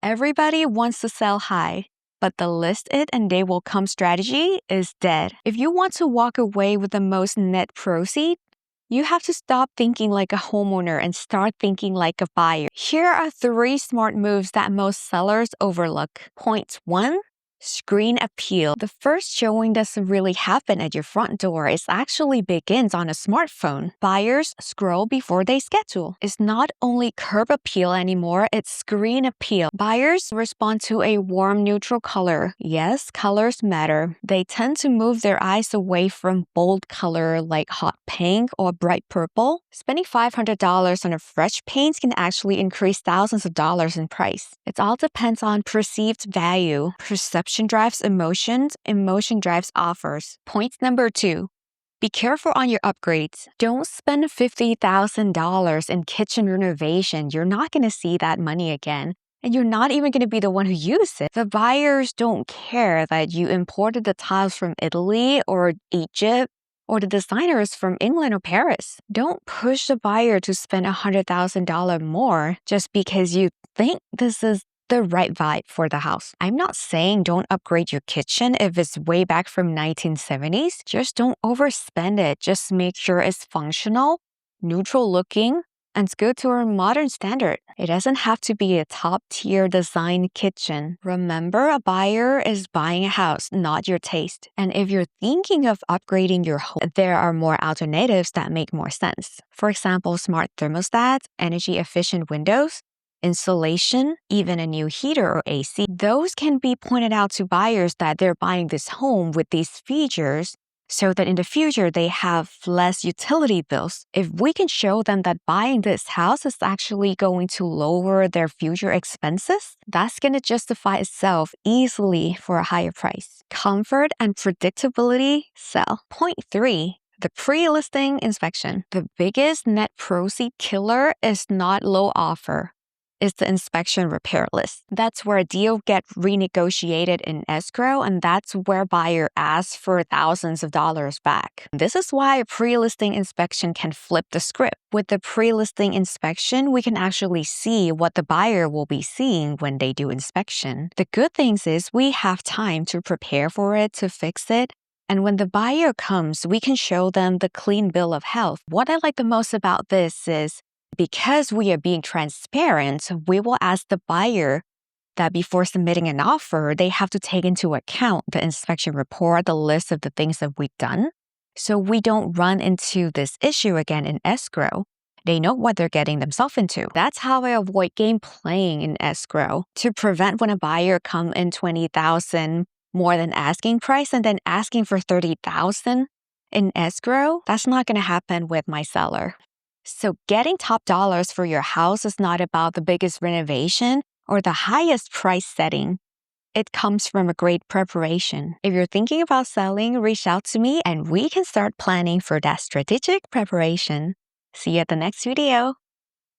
Everybody wants to sell high, but the list it and they will come strategy is dead. If you want to walk away with the most net proceed, you have to stop thinking like a homeowner and start thinking like a buyer. Here are 3 smart moves that most sellers overlook. Point 1. Screen appeal. The first showing doesn't really happen at your front door. It actually begins on a smartphone. Buyers scroll before they schedule. It's not only curb appeal anymore, it's screen appeal. Buyers respond to a warm neutral color. Yes, colors matter. They tend to move their eyes away from bold color like hot pink or bright purple. Spending $500 on a fresh paint can actually increase thousands of dollars in price. It all depends on perceived value. Perception drives emotions, emotion drives offers. Point number 2. Be careful on your upgrades. Don't spend $50,000 in kitchen renovation. You're not going to see that money again. And you're not even going to be the one who uses it. The buyers don't care that you imported the tiles from Italy or Egypt, or the designer is from England or Paris. Don't push the buyer to spend $100,000 more just because you think this is the right vibe for the house. I'm not saying don't upgrade your kitchen if it's way back from 1970s. Just don't overspend it. Just make sure it's functional, neutral looking, and it's good to a modern standard. It doesn't have to be a top-tier design kitchen. Remember, a buyer is buying a house, not your taste. And if you're thinking of upgrading your home, there are more alternatives that make more sense. For example, smart thermostats, energy-efficient windows, insulation, even a new heater or AC. Those can be pointed out to buyers that they're buying this home with these features so that in the future they have less utility bills. If we can show them that buying this house is actually going to lower their future expenses, that's going to justify itself easily for a higher price. Comfort and predictability sell. Point 3. The pre-listing inspection. The biggest net proceed killer is not low offer. Is the inspection repair list. That's where a deal gets renegotiated in escrow, and that's where buyer asks for thousands of dollars back. This is why a pre-listing inspection can flip the script. With the pre-listing inspection, we can actually see what the buyer will be seeing when they do inspection. The good things is we have time to prepare for it, to fix it, and when the buyer comes, we can show them the clean bill of health. What I like the most about this is because we are being transparent, we will ask the buyer that before submitting an offer, they have to take into account the inspection report, the list of the things that we've done, so we don't run into this issue again in escrow. They know what they're getting themselves into. That's how I avoid game playing in escrow, to prevent when a buyer come in $20,000 more than asking price and then asking for $30,000 in escrow. That's not going to happen with my seller. So getting top dollars for your house is not about the biggest renovation or the highest price setting. It comes from a great preparation. If you're thinking about selling, reach out to me and we can start planning for that strategic preparation. See you at the next video.